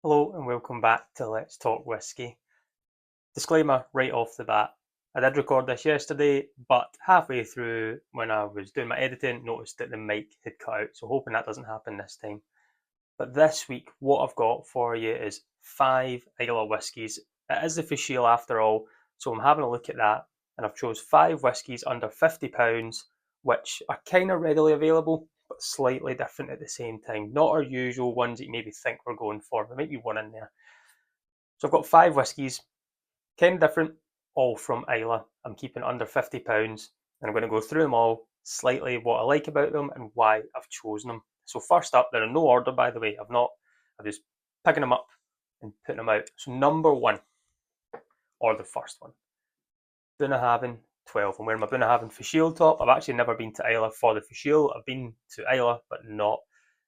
Hello and welcome back to Let's Talk Whisky. Disclaimer right off the bat. I did record this yesterday, but halfway through when I was doing my editing, noticed that the mic had cut out, so hoping that doesn't happen this time. But this week, what I've got for you is 5 Islay whiskies. It is the Fashil after all, so I'm having a look at that, and I've chose 5 whiskies under £50, which are kind of readily available, but slightly different at the same time. Not our usual ones that you maybe think we're going for. There might be one in there. So I've got 5 whiskies, kind of different, all from Islay. I'm keeping under £50, and I'm going to go through them all, slightly what I like about them and why I've chosen them. So first up, they're in no order, by the way. I'm just picking them up and putting them out. So number one, or the first one, Bunnahabhain 12. I'm wearing my Bunnahabhain Fashil top. I've actually never been to Islay for the Fashil. I've been to Islay, but not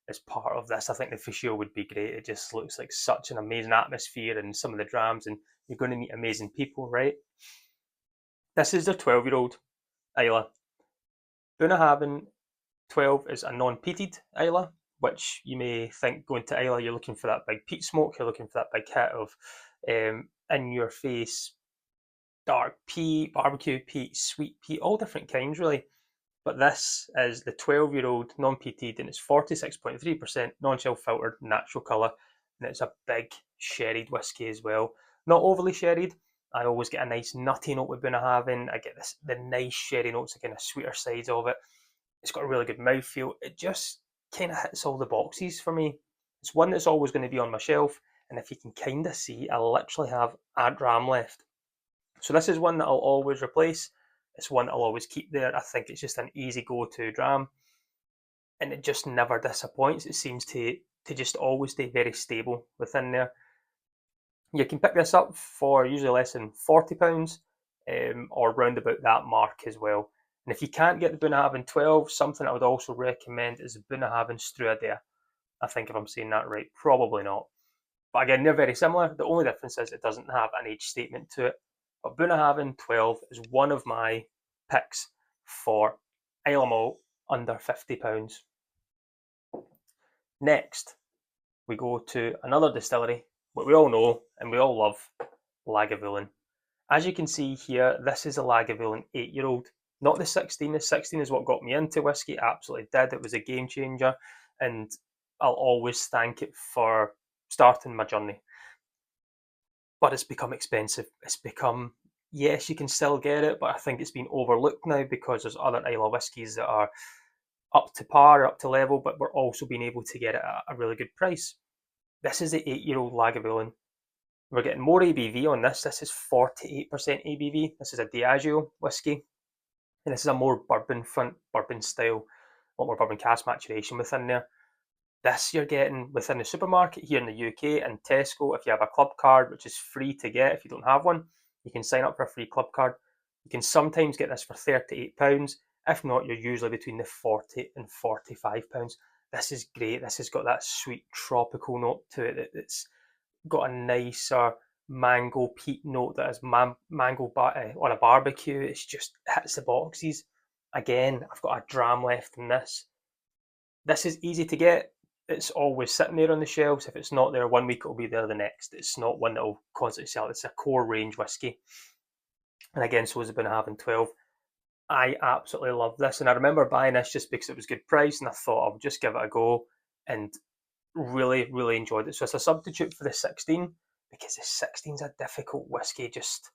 as part of this. I think the Fashil would be great. It just looks like such an amazing atmosphere and some of the drams, and you're going to meet amazing people, right? This is their 12-year-old Islay. Bunnahabhain 12 is a non-peated Islay, which you may think going to Islay, you're looking for that big peat smoke, you're looking for that big hit of in-your-face dark peat, barbecue peat, sweet peat, all different kinds really. But this is the 12-year-old non-peated, and it's 46.3% non-chill filtered, natural colour, and it's a big sherried whiskey as well. Not overly sherried. I always get a nice nutty note with Bunnahabhain. I get the nice sherry notes, the kind of sweeter sides of it. It's got a really good mouthfeel. It just kind of hits all the boxes for me. It's one that's always going to be on my shelf, and if you can kind of see, I literally have a dram left. So this is one that I'll always replace. It's one that I'll always keep there. I think it's just an easy go-to dram, and it just never disappoints. It seems to just always stay very stable within there. You can pick this up for usually less than £40, or round about that mark as well. And if you can't get the Bunnahabhain 12, something I would also recommend is the Bunnahabhain Struadere. I think if I'm saying that right, probably not. But again, they're very similar. The only difference is it doesn't have an age statement to it. But Bunnahabhain 12 is one of my picks for Islay malt under £50. Next, we go to another distillery, what we all know and we all love, Lagavulin. As you can see here, this is a Lagavulin 8-year-old, not the 16. The 16 is what got me into whiskey, absolutely did. It was a game changer, and I'll always thank it for starting my journey. But it's become expensive. It's become, yes, you can still get it, but I think it's been overlooked now because there's other Islay whiskies that are up to par, up to level, but we're also being able to get it at a really good price. This is the 8-year-old Lagavulin. We're getting more ABV on this. This is 48% ABV. This is a Diageo whiskey, and this is a more bourbon front, bourbon style, a lot more bourbon cask maturation within there. This you're getting within the supermarket here in the UK and Tesco. If you have a club card, which is free to get if you don't have one, you can sign up for a free club card. You can sometimes get this for £38. If not, you're usually between the £40 and £45. This is great. This has got that sweet tropical note to it. It's got a nicer mango peat note that has mango on a barbecue. It's just hits the boxes. Again, I've got a dram left in this. This is easy to get. It's always sitting there on the shelves. If it's not there 1 week, it'll be there the next. It's not one that will constantly sell. It's a core range whiskey. And again, so is the Bunnahabhain 12. I absolutely love this. And I remember buying this just because it was good price, and I thought I'll just give it a go, and really, really enjoyed it. So it's a substitute for the 16, because the 16 is a difficult whiskey just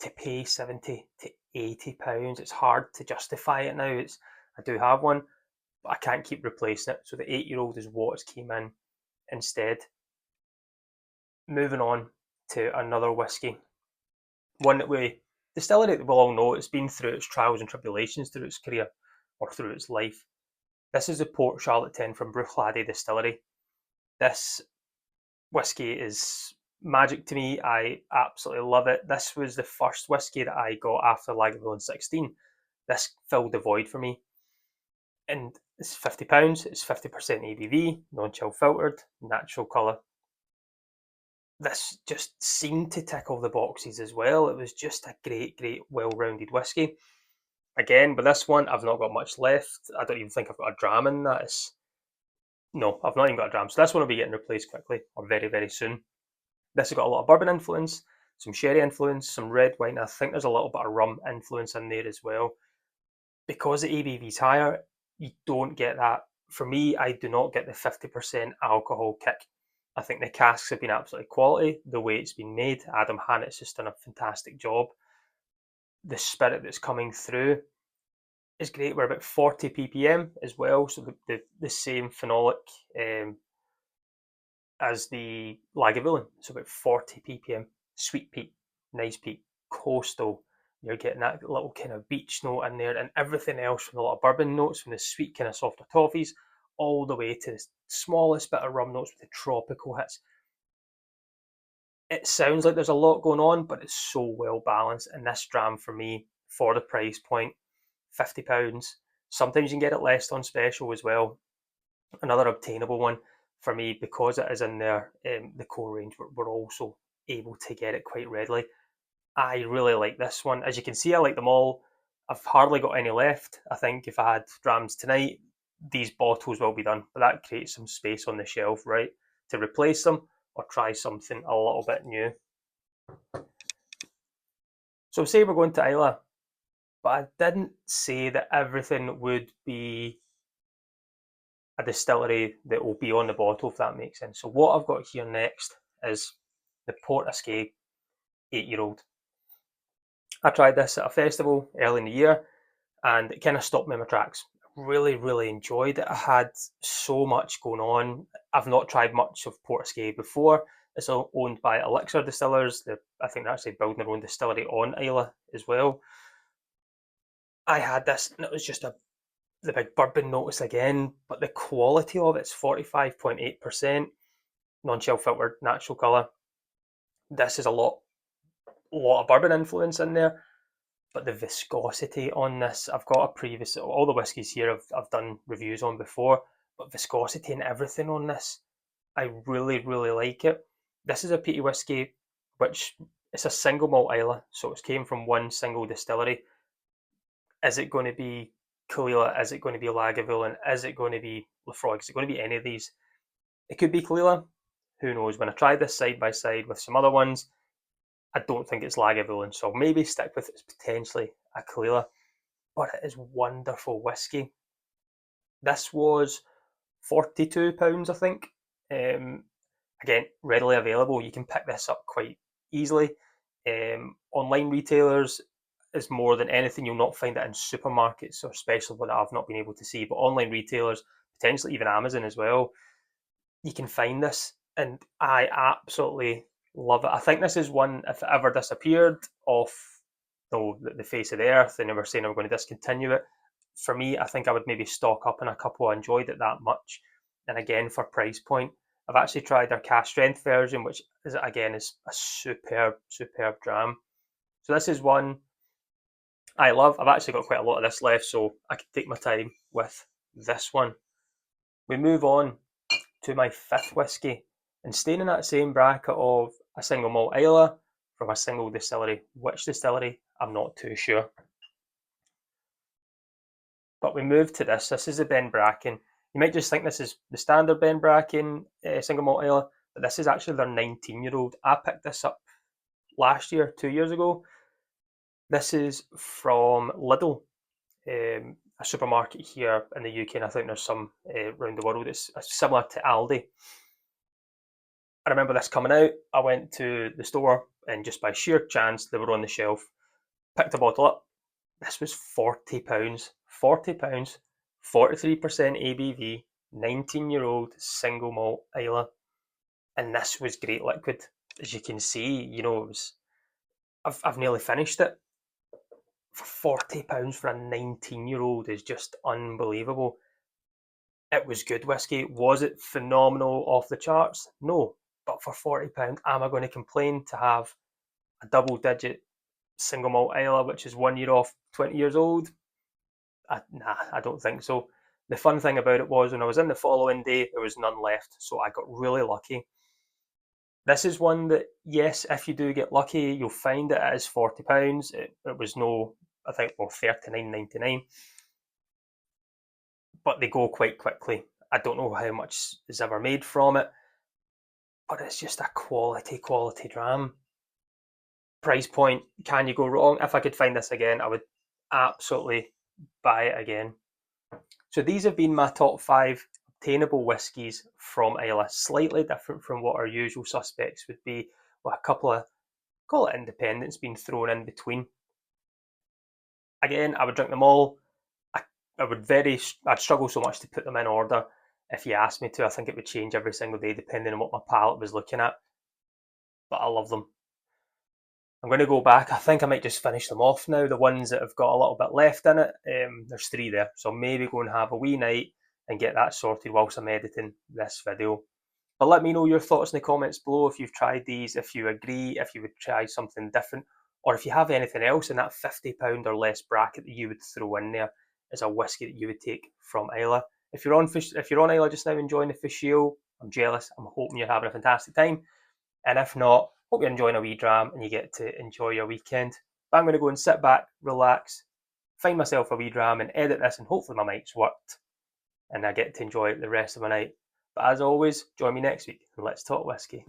to pay 70 to 80 pounds. It's hard to justify it now. I do have one, but I can't keep replacing it. So the 8-year-old is what's came in instead. Moving on to another whiskey, one that we distillery that we'll all know. It's been through its trials and tribulations through its career or through its life. This is the Port Charlotte 10 from Bruichladdich Distillery. This whiskey is magic to me. I absolutely love it. This was the first whiskey that I got after Lagavulin 16. This filled the void for me. And it's £50. It's 50% ABV, non-chill filtered, natural colour. This just seemed to tick all the boxes as well. It was just a great, great, well-rounded whiskey. Again, with this one, I've not got much left. I don't even think I've got a dram in that. It's No, I've not even got a dram. So this one will be getting replaced quickly, or very, very soon. This has got a lot of bourbon influence, some sherry influence, some red wine. I think there's a little bit of rum influence in there as well. Because the ABV is higher, you don't get that. For me, I do not get the 50% alcohol kick. I think the casks have been absolutely quality. The way it's been made, Adam Hannett's just done a fantastic job. The spirit that's coming through is great. We're about 40 ppm as well, so the same phenolic as the Lagavulin, so about 40 ppm. Sweet peat, nice peat, coastal. You're getting that little kind of beach note in there, and everything else from a lot of bourbon notes, from the sweet kind of softer toffees, all the way to the smallest bit of rum notes with the tropical hits. It sounds like there's a lot going on, but it's so well balanced. And this dram for me, for the price point, £50. Sometimes you can get it less on special as well. Another obtainable one for me, because it is in there, the core range, we're also able to get it quite readily. I really like this one. As you can see, I like them all. I've hardly got any left. I think if I had drams tonight, these bottles will be done. But that creates some space on the shelf, right, to replace them or try something a little bit new. So say we're going to Islay, but I didn't say that everything would be a distillery that will be on the bottle, if that makes sense. So what I've got here next is the Port Escape 8-year-old. I tried this at a festival early in the year and it kind of stopped me in my tracks. Really, really enjoyed it. I had so much going on. I've not tried much of Port Escape before. It's owned by Elixir Distillers. I think they're actually building their own distillery on Islay as well. I had this and it was just the big bourbon notice again, but the quality of it's 45.8%, non-chill filtered, natural colour. This is a lot of bourbon influence in there, but the viscosity on this, I've got a previous, all the whiskies here I've done reviews on before, but viscosity and everything on this, I really, really like it. This is a peaty whiskey, which it's a single malt Islay, so it came from one single distillery. Is it going to be Caol Ila? Is it going to be Lagavulin? Is it going to be Laphroaig? Is it going to be any of these? It could be Caol Ila. Who knows? When I tried this side by side with some other ones, I don't think it's Lagavulin, so I'll maybe stick with it's potentially a Caol Ila. But it is wonderful whiskey. This was £42, I think. Again, readily available. You can pick this up quite easily. Online retailers is more than anything. You'll not find it in supermarkets, or especially what I've not been able to see. But online retailers, potentially even Amazon as well, you can find this, and I absolutely love it. I think this is one, if it ever disappeared off the face of the earth and they were saying they were going to discontinue it, for me, I think I would maybe stock up on a couple. I enjoyed it that much. And again, for price point, I've actually tried their cask strength version, which is again is a superb dram. So this is one I love. I've actually got quite a lot of this left, so I can take my time with this one. We move on to my fifth whiskey, and staying in that same bracket of a single malt Islay from a single distillery. Which distillery? I'm not too sure. But we move to this. This is the Ben Bracken. You might just think this is the standard Ben Bracken single malt Islay, but this is actually their 19-year-old. I picked this up last year, 2 years ago. This is from Lidl, a supermarket here in the UK, and I think there's some around the world. It's similar to Aldi. I remember this coming out. I went to the store and just by sheer chance they were on the shelf. Picked a bottle up. This was £40. £40, 43% ABV, 19-year-old single malt Islay. And this was great liquid. As you can see, it was. I've nearly finished it. For £40 for a 19-year-old is just unbelievable. It was good whiskey. Was it phenomenal off the charts? No. But for £40, am I going to complain to have a double-digit single malt Islay, which is 1 year off 20 years old? Nah, I don't think so. The fun thing about it was when I was in the following day, there was none left, so I got really lucky. This is one that, yes, if you do get lucky, you'll find it is £40. It was no, I think, well, $39.99. But they go quite quickly. I don't know how much is ever made from it, but it's just a quality dram. Price point, can you go wrong? If I could find this again, I would absolutely buy it again. So these have been my top 5 obtainable whiskies from Islay. Slightly different from what our usual suspects would be, with a couple of, call it independents, being thrown in between. Again, I would drink them all. I'd struggle so much to put them in order. If you asked me to, I think it would change every single day depending on what my palate was looking at. But I love them. I'm going to go back. I think I might just finish them off now. The ones that have got a little bit left in it, there's 3 there. So maybe go and have a wee night and get that sorted whilst I'm editing this video. But let me know your thoughts in the comments below if you've tried these, if you agree, if you would try something different, or if you have anything else in that £50 or less bracket that you would throw in there as a whiskey that you would take from Islay. If you're on Islay just now enjoying the Fishio, I'm jealous. I'm hoping you're having a fantastic time. And if not, hope you're enjoying a wee dram and you get to enjoy your weekend. But I'm going to go and sit back, relax, find myself a wee dram and edit this, and hopefully my mic's worked and I get to enjoy it the rest of my night. But as always, join me next week and let's talk whiskey.